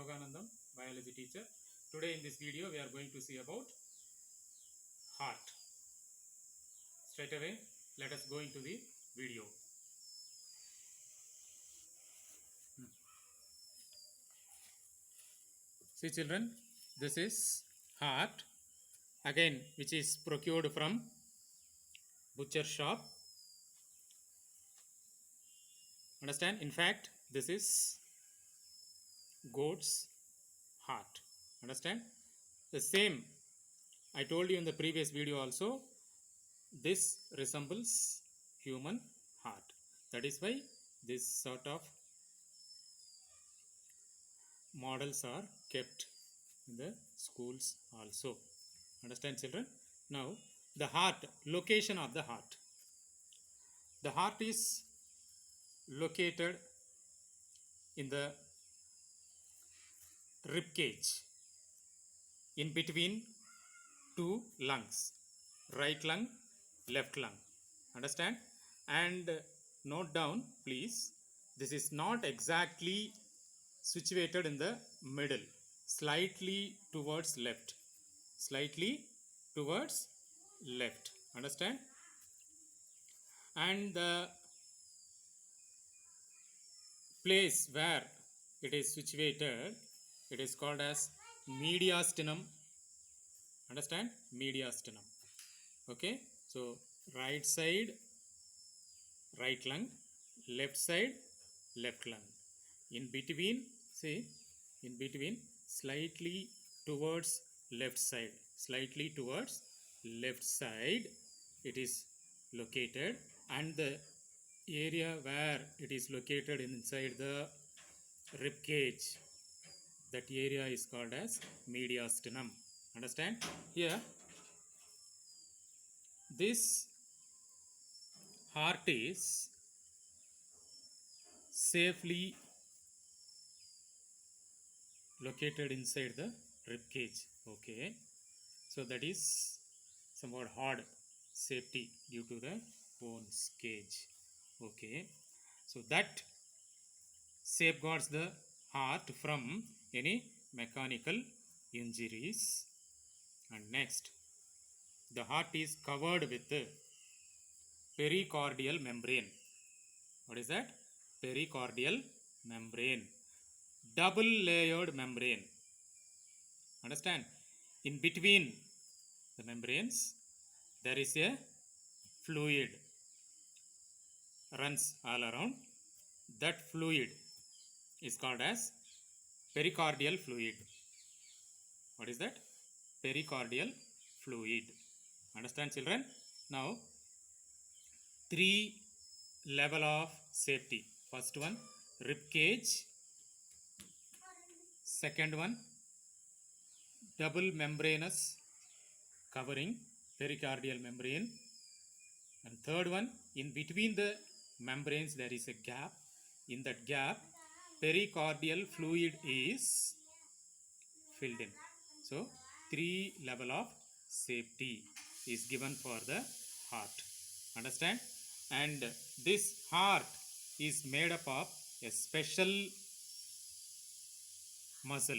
Yoganandam, biology teacher. Today in this video we are going to see about heart. Straight away let us go into the video. See children, this is heart again, which is procured from butcher shop. Understand? In fact, this is goat's heart. Understand? The same I told you in the previous video also, this resembles human heart. That is why this sort of models are kept in the schools also. Understand children? Now the heart, location of the heart. The heart is located in the rib cage in between two lungs, right lung, left lung. Understand? And note down please, this is not exactly situated in the middle, slightly towards left, slightly towards left. Understand? And the place where it is situated, it is called as mediastinum. Understand? Mediastinum. Okay, so right side right lung, left side left lung. In between, see, in between, slightly towards left side, slightly towards left side it is located, and the area where it is located inside the rib cage, that area is called as mediastinum. Understand? Here this heart is safely located inside the rib cage. Okay, so that is somewhat hard safety due to the bones cage. Okay, so that safeguards the heart from any mechanical injuries. And next, the heart is covered with pericardial membrane. What is that? Pericardial membrane, double layered membrane. Understand? In between the membranes there is a fluid runs all around. That fluid is called as pericardial fluid. What is that? Pericardial fluid. Understand children? Now three level of safety. First one, rib cage. Second one, double membranous covering, pericardial membrane. And third one, in between the membranes there is a gap. In that gap, pericardial fluid is filled in. So three level of safety is given for the heart. Understand? And this heart is made up of a special muscle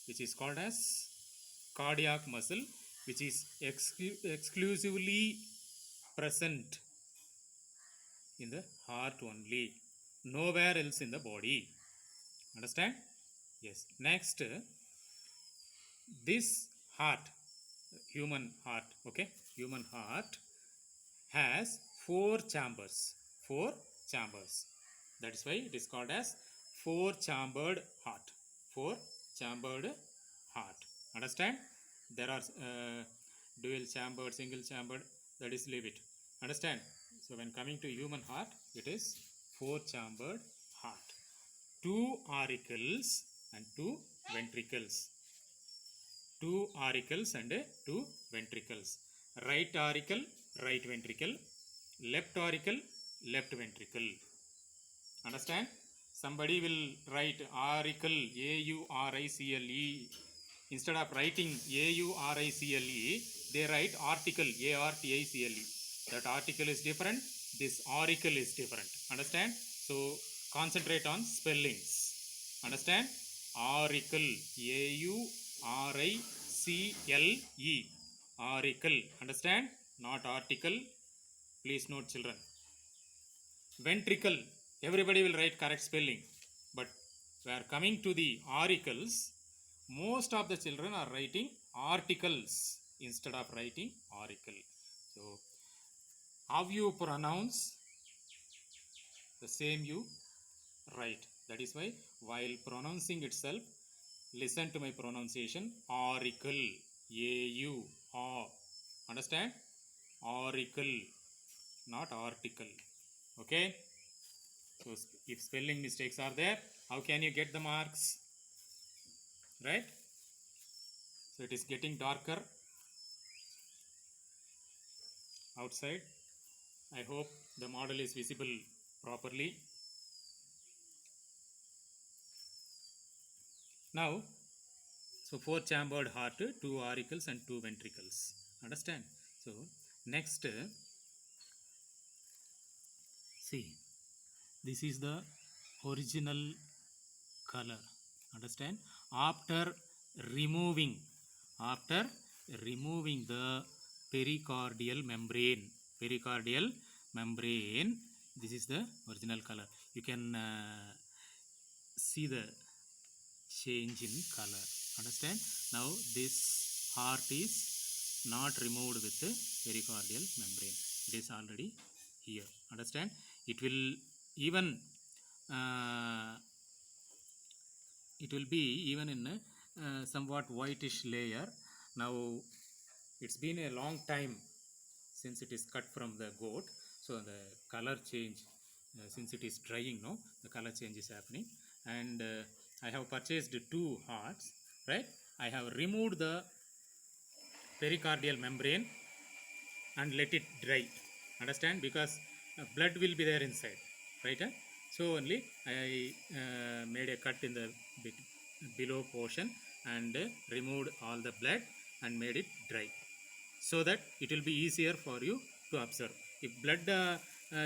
which is called as cardiac muscle, which is exclusively present in the heart only, nowhere else in the body. Understand? Yes. Next, this heart, human heart, okay, human heart has four chambers. Four chambers. That is why it is called as four chambered heart. Four chambered heart. Understand? There are dual chambered, single chambered, that is leave it. Understand? So when coming to human heart, it is four chambered heart. Two auricles and two ventricles. Two auricles and two ventricles. Right auricle, right ventricle. Left auricle, left ventricle. Understand? Somebody will write auricle, A-U-R-I-C-L-E. Instead of writing A-U-R-I-C-L-E, they write article, A-R-T-I-C-L-E. That article is different, this auricle is different. Understand? So concentrate on spellings. Understand? Auricle. A-U-R-I-C-L-E. Auricle. Understand? Not article. Please note, children. Ventricle. Everybody will write correct spelling. But we are coming to the auricles. Most of the children are writing articles instead of writing auricle. So, how you pronounce the same you write. That is why while pronouncing itself, listen to my pronunciation. Auricle. A-U. Understand? Auricle. Not article. Okay? So if spelling mistakes are there, how can you get the marks? Right? So it is getting darker outside. I hope the model is visible properly. Now, so 4-chambered heart, 2 auricles and 2 ventricles. Understand? So next, see, this is the original color. Understand? After removing the pericardial membrane, this is the original color. You can see the change in color. Understand? Now this heart is not removed with the pericardial membrane. It is already here. Understand? It will even be even in a somewhat whitish layer. Now it's been a long time since it is cut from the goat, so the color change, since it is drying, no, the color change is happening. And I have purchased 2 hearts, right? I have removed the pericardial membrane and let it dry. Understand? Because blood will be there inside, right? So only I made a cut in the below portion and removed all the blood and made it dry, so that it will be easier for you to observe. If blood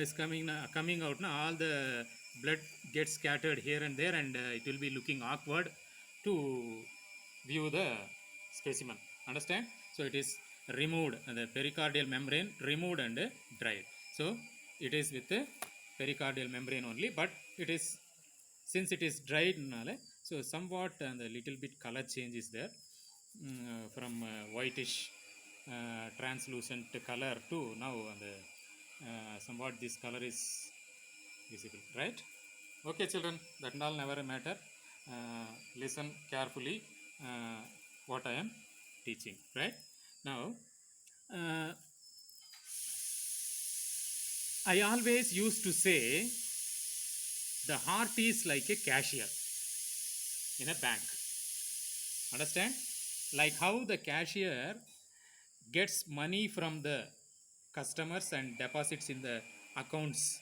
is coming out now, all the blood gets scattered here and there, and it will be looking awkward to view the specimen. Understand? So it is removed, the pericardial membrane removed and dried. So it is with the pericardial membrane only, but it is, since it is dried, so somewhat the little bit color change is there, from whitish translucent color to now the somewhat this color is visible, right? Okay, children, that all never matter. Listen carefully what I am teaching, right? Now I always used to say the heart is like a cashier in a bank. Understand? Like how the cashier gets money from the customers and deposits in the accounts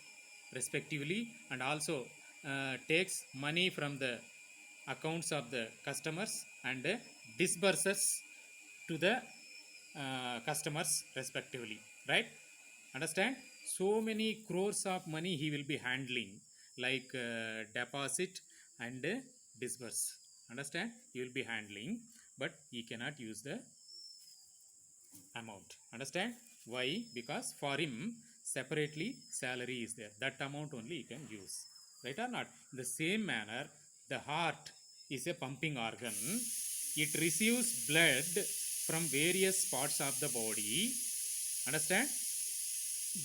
respectively, and also takes money from the accounts of the customers and disburses to the customers respectively, right? Understand? So many crores of money he will be handling, like deposit and disburse. Understand? He will be handling, but he cannot use the amount. Understand? Why? Because for him separately salary is there, that amount only he can use, right or not? In the same manner, the heart is a pumping organ. It receives blood from various parts of the body. Understand?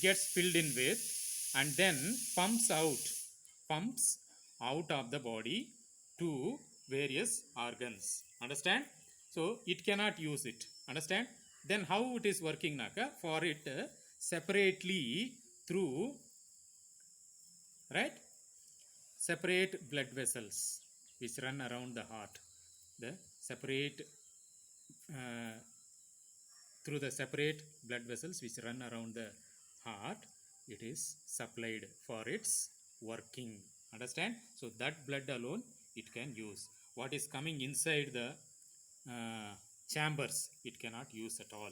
Gets filled in with and then pumps out of the body to various organs. Understand? So it cannot use it. Understand? Then how it is working, naka? For it separately through, right, separate blood vessels which run around the heart, the separate through the separate blood vessels which run around the heart, it is supplied for its working. Understand? So that blood alone it can use. What is coming inside the chambers, it cannot use at all.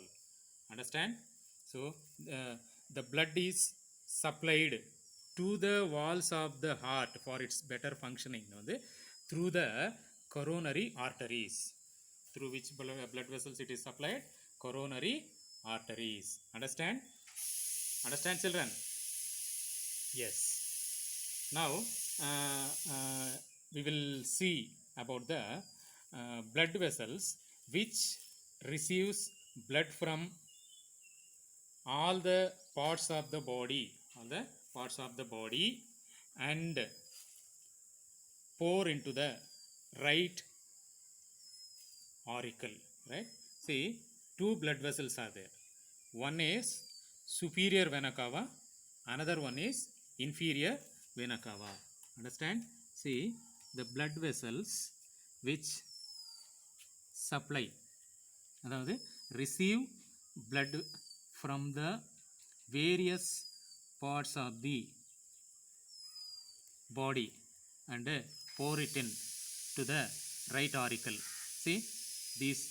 Understand? So the blood is supplied to the walls of the heart for its better functioning, through the coronary arteries. Through which blood vessels it is supplied? Coronary arteries. Understand? Understand, children? Yes. Now we will see about the blood vessels which receives blood from all the parts of the body, and pour into the right auricle. Right? See, two blood vessels are there. One is superior vena cava, another one is inferior vena cava. Understand? See, the blood vessels which supply, அதாவது receive blood from the various parts of the body and pour it in to the right auricle. See, these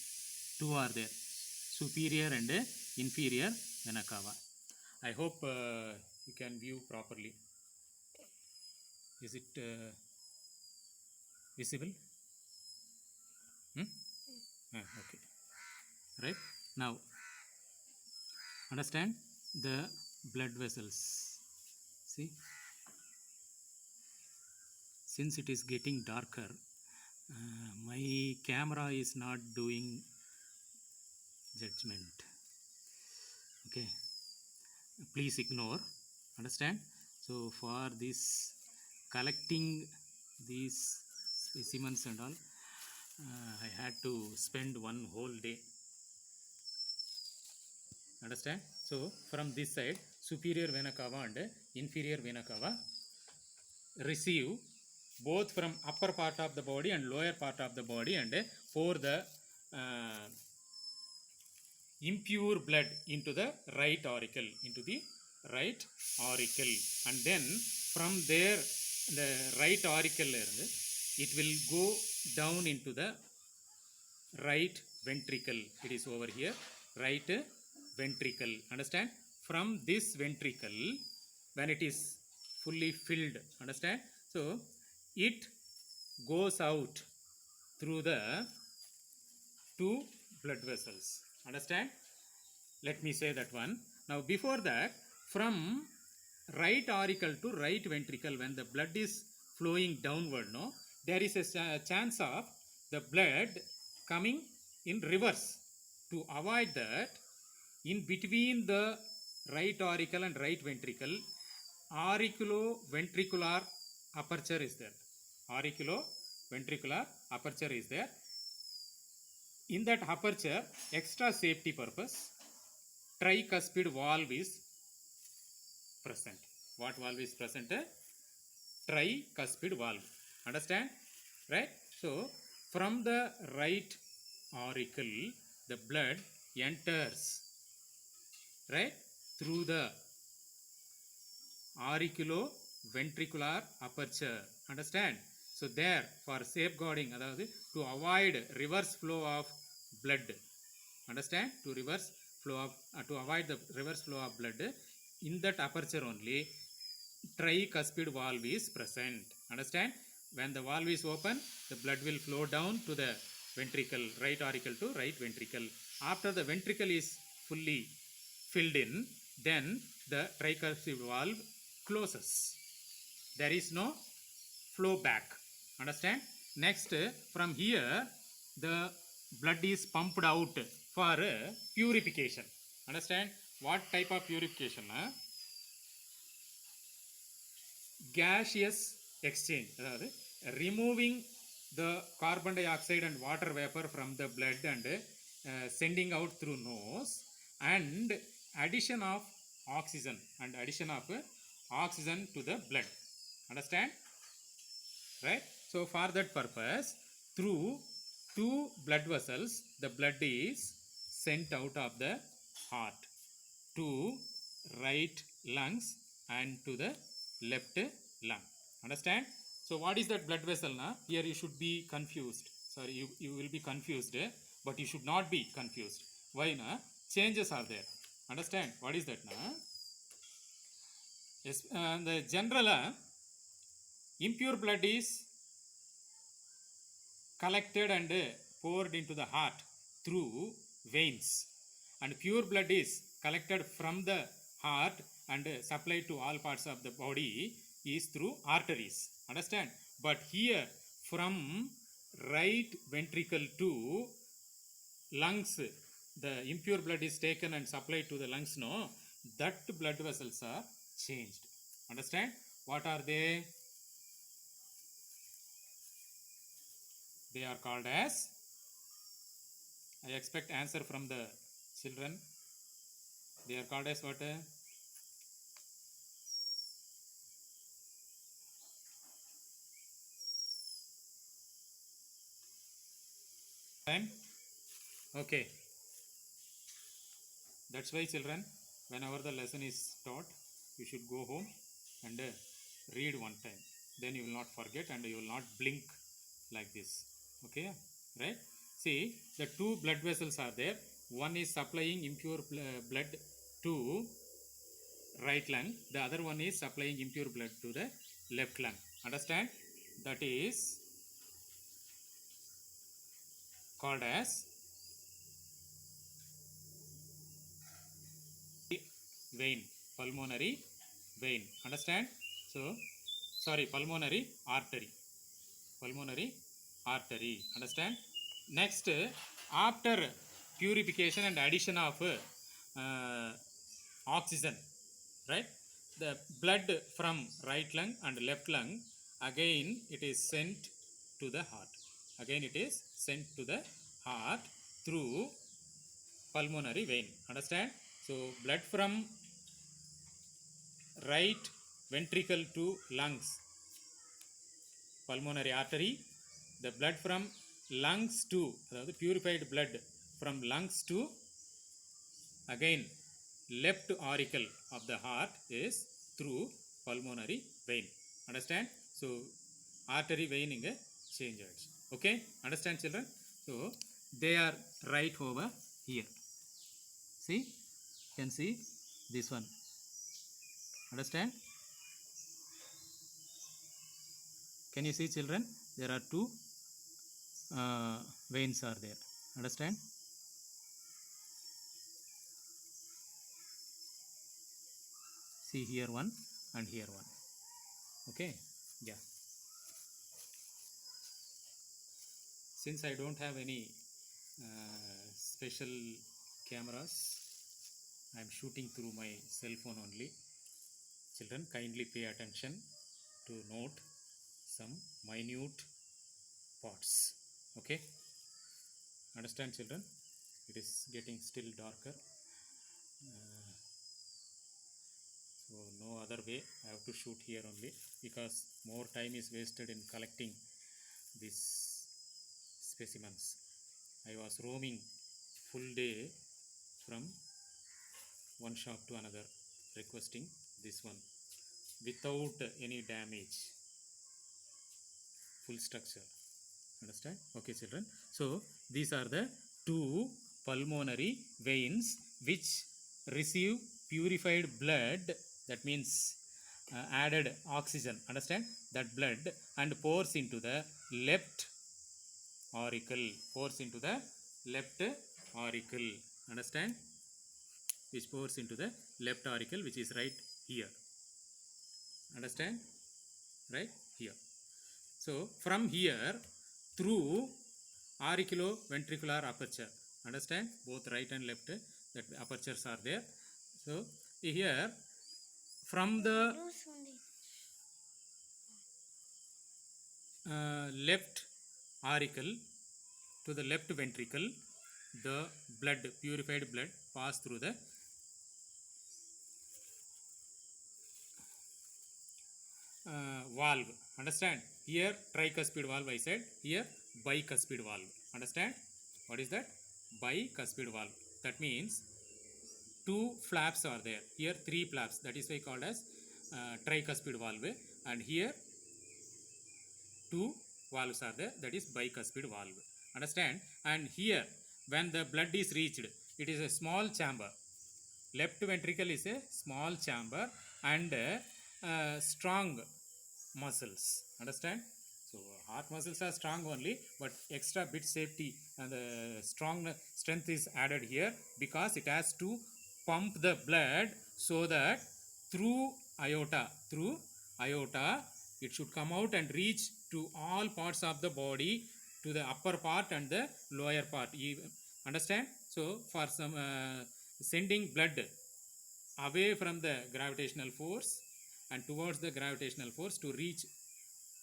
two are there, superior and inferior vena cava. I hope you can view properly. Is it visible? Okay. Right? Now, understand the blood vessels. See, since it is getting darker, my camera is not doing judgment. Okay, please ignore. Understand? So for this collecting these specimens and all, I had to spend one whole day. Understand? So from this side, superior vena cava and inferior vena cava receive both from upper part of the body and lower part of the body and pour the impure blood into the right auricle, and then from there the right auricle it will go down into the right ventricle. It is over here, right ventricle. Understand? From this ventricle, when it is fully filled, understand? So it goes out through the two blood vessels. Understand? Let me say that one. Now before that, from right auricle to right ventricle, when the blood is flowing downward, no, there is a chance of the blood coming in reverse. To avoid that, in between the right auricle and right ventricle, auriculoventricular aperture is there. Auriculoventricular aperture is there. In that aperture, extra safety purpose, tricuspid valve is present. What valve is present? Tricuspid valve. Understand? Right? So from the right auricle, the blood enters, right, through the auriculoventricular aperture. Understand? So there, for safeguarding, to avoid reverse flow of blood. Understand? To avoid the reverse flow of blood, in that aperture only tricuspid valve is present. Understand? When the valve is open, the blood will flow down to the ventricle, right auricle to right ventricle. After the ventricle is fully filled in, then the tricuspid valve closes. There is no flow back. Understand? Next, from here the blood is pumped out for purification. Understand? What type of purification? Gaseous exchange, removing the carbon dioxide and water vapor from the blood and sending out through nose, and addition of oxygen to the blood. Understand? Right? So for that purpose, through two blood vessels, the blood is sent out of the heart to right lungs and to the left lung. Understand? So what is that blood vessel? Here you should be confused. Sorry, you will be confused, but you should not be confused. Why? Changes are there. Understand? What is that? Yes, the general impure blood is collected and poured into the heart through veins, and pure blood is collected from the heart and supplied to all parts of the body is through arteries. Understand? But here from right ventricle to lungs, the impure blood is taken and supplied to the lungs. No, that blood vessels are changed. Understand? What are they? They are called as, I expect answer from the children. They are called as what? Time? Okay. That's why children, whenever the lesson is taught, you should go home and read one time. Then you will not forget and you will not blink like this. Okay? Right? See, the two blood vessels are there. One is supplying impure blood to right lung. The other one is supplying impure blood to the left lung. Understand? That is called as vein, pulmonary vein. Understand? So, sorry, pulmonary artery. Pulmonary artery. Understand? Next, after purification and addition of oxygen, right? The blood from right lung and left lung, again it is sent to the heart. Again it is sent to the heart through pulmonary vein. Understand? So, blood from right ventricle to lungs, pulmonary artery. The blood from lungs to, the purified blood from lungs to again left auricle of the heart is through pulmonary vein. Understand? So, artery vein inga change aayidhu. Okay? Understand children? So, they are right over here. See? You can see this one. Understand? Can you see children? There are two veins are there. Understand? See here one and here one. Okay? Yeah. Since I don't have any special cameras, I am shooting through my cell phone only. Children, kindly pay attention to note some minute parts. Okay? Understand children? It is getting still darker. So no other way, I have to shoot here only because more time is wasted in collecting these specimens. I was roaming full day from one shop to another requesting this one without any damage, full structure. Understand? Okay children. So these are the two pulmonary veins which receive purified blood, that means added oxygen. Understand? That blood and pours into the left auricle, pours into the left auricle. Understand? Which pours into the left auricle, which is right here. Understand? Right here. So from here through auriculoventricular aperture. Understand? Both right and left, that apertures are there. So here from the left auricle to the left ventricle, the blood, purified blood, pass through the valve. Understand? Here tricuspid valve I said, here bicuspid valve. Understand? What is that? Bicuspid valve. That means two flaps are there. Here three flaps. That is why called as tricuspid valve. And here two valves are there. That is bicuspid valve. Understand? And here when the blood is reached, it is a small chamber. Left ventricle is a small chamber and strong muscles. Understand? So heart muscles are strong only, but extra bit safety and the strong strength is added here because it has to pump the blood so that through aorta, it should come out and reach to all parts of the body, to the upper part and the lower part. Understand? So for some sending blood away from the gravitational force and towards the gravitational force to reach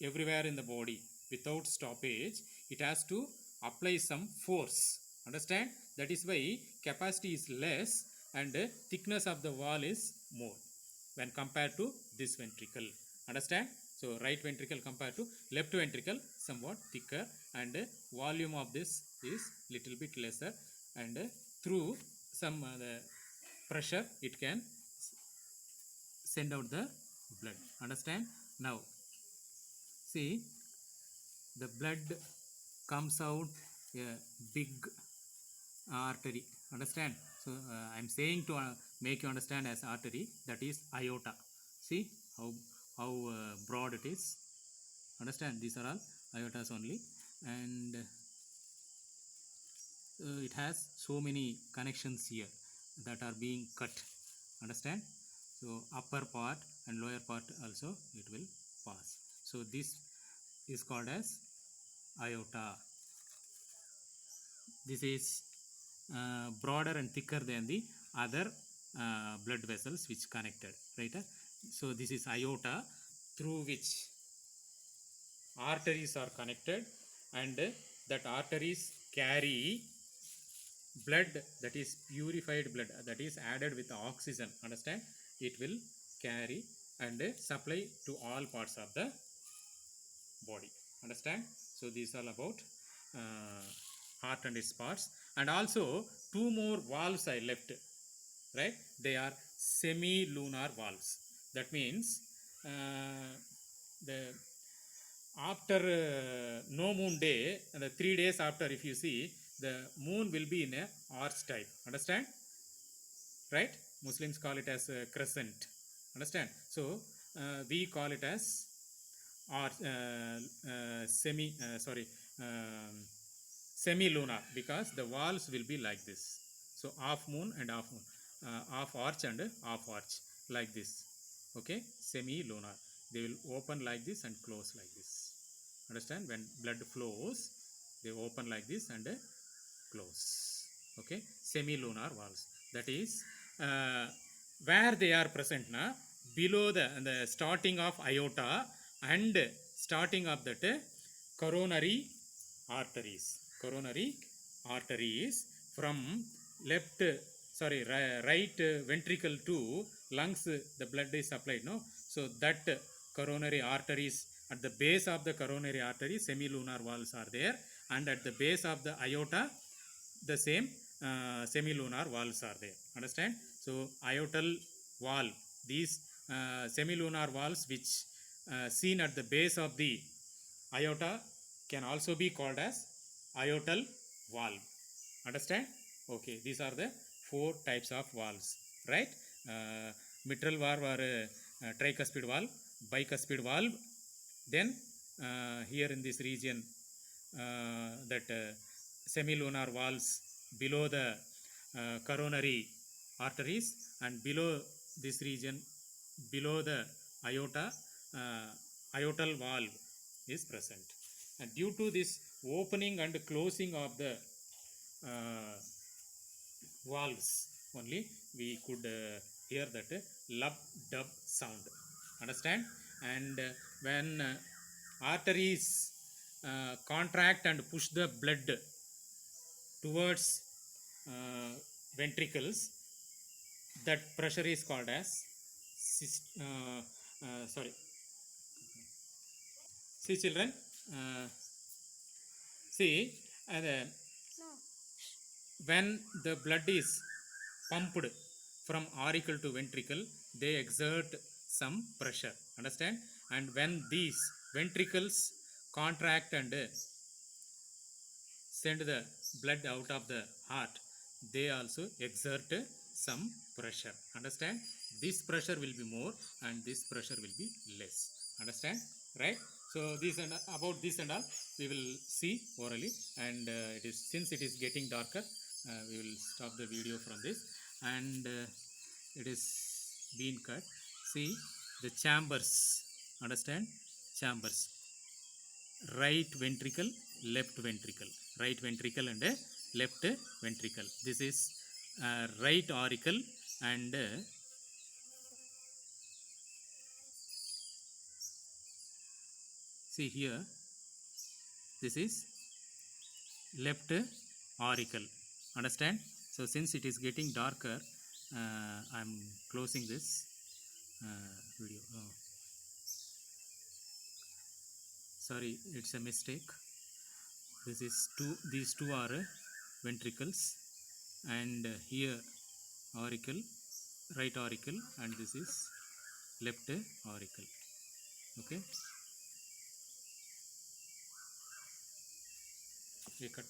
everywhere in the body without stoppage, it has to apply some force. Understand? That is why capacity is less and thickness of the wall is more when compared to this ventricle. Understand? So right ventricle compared to left ventricle somewhat thicker, and volume of this is little bit lesser, and through some the pressure it can send out the blood. Understand? Now see, the blood comes out a big artery. Understand? So I am saying to make you understand as artery, that is aorta. See how broad it is. Understand? These are all aortas only, and it has so many connections here that are being cut. Understand? So upper part and lower part also it will pass. So this is called as aorta. This is broader and thicker than the other blood vessels which connected, right? So this is aorta, through which arteries are connected, and that arteries carry blood, that is purified blood, that is added with oxygen. Understand? It will carry and supply to all parts of the body. Understand? So these are about heart and its parts. And also two more valves I left, right? They are semi-lunar valves. That means the after no moon day, and the 3 days after, if you see, the moon will be in a arch type. Understand? Right? Muslims call it as a crescent. Understand? So we call it as semi-lunar, because the walls will be like this. So half moon and half moon, half arch and half arch, like this. Okay? Semi-lunar. They will open like this and close like this. Understand? When blood flows, they open like this and close. Okay? Semi-lunar valves. That is where they are present na, below the starting of aorta and starting of that coronary arteries. Coronary arteries from left, sorry, right ventricle to lungs, the blood is supplied, no? So that coronary arteries, at the base of the coronary artery, semi-lunar valves are there, and at the base of the aorta, the same semi-lunar valves are there. Understand? So aortal valve, these semi-lunar valves which seen at the base of the aorta can also be called as aortal valve. Understand? Okay, these are the 4 types of valves, right? Mitral valve or tricuspid valve, bicuspid valve, then here in this region that semi-lunar valves below the coronary arteries, and below this region, below the aorta, aortal valve is present. And due to this opening and closing of the valves only, we could hear that lub dub sound. Understand? And when arteries contract and push the blood towards ventricles, that pressure is called as sorry. See children, see, when the blood is pumped from auricle to ventricle, they exert some pressure. Understand? And when these ventricles contract and send the blood out of the heart, they also exert some pressure. Understand? This pressure will be more and this pressure will be less. Understand? Right? So this and about this and all we will see orally, and it is, since it is getting darker, we will stop the video from this, and it is being cut. See the chambers, understand? Chambers: right ventricle, left ventricle, right ventricle and left ventricle. This is right auricle, and see here, this is left auricle, understand? So since it is getting darker, I am closing this video. Oh, sorry, it's a mistake. This is two, these two are ventricles, and here auricle, right auricle, and this is left auricle. Okay, we cut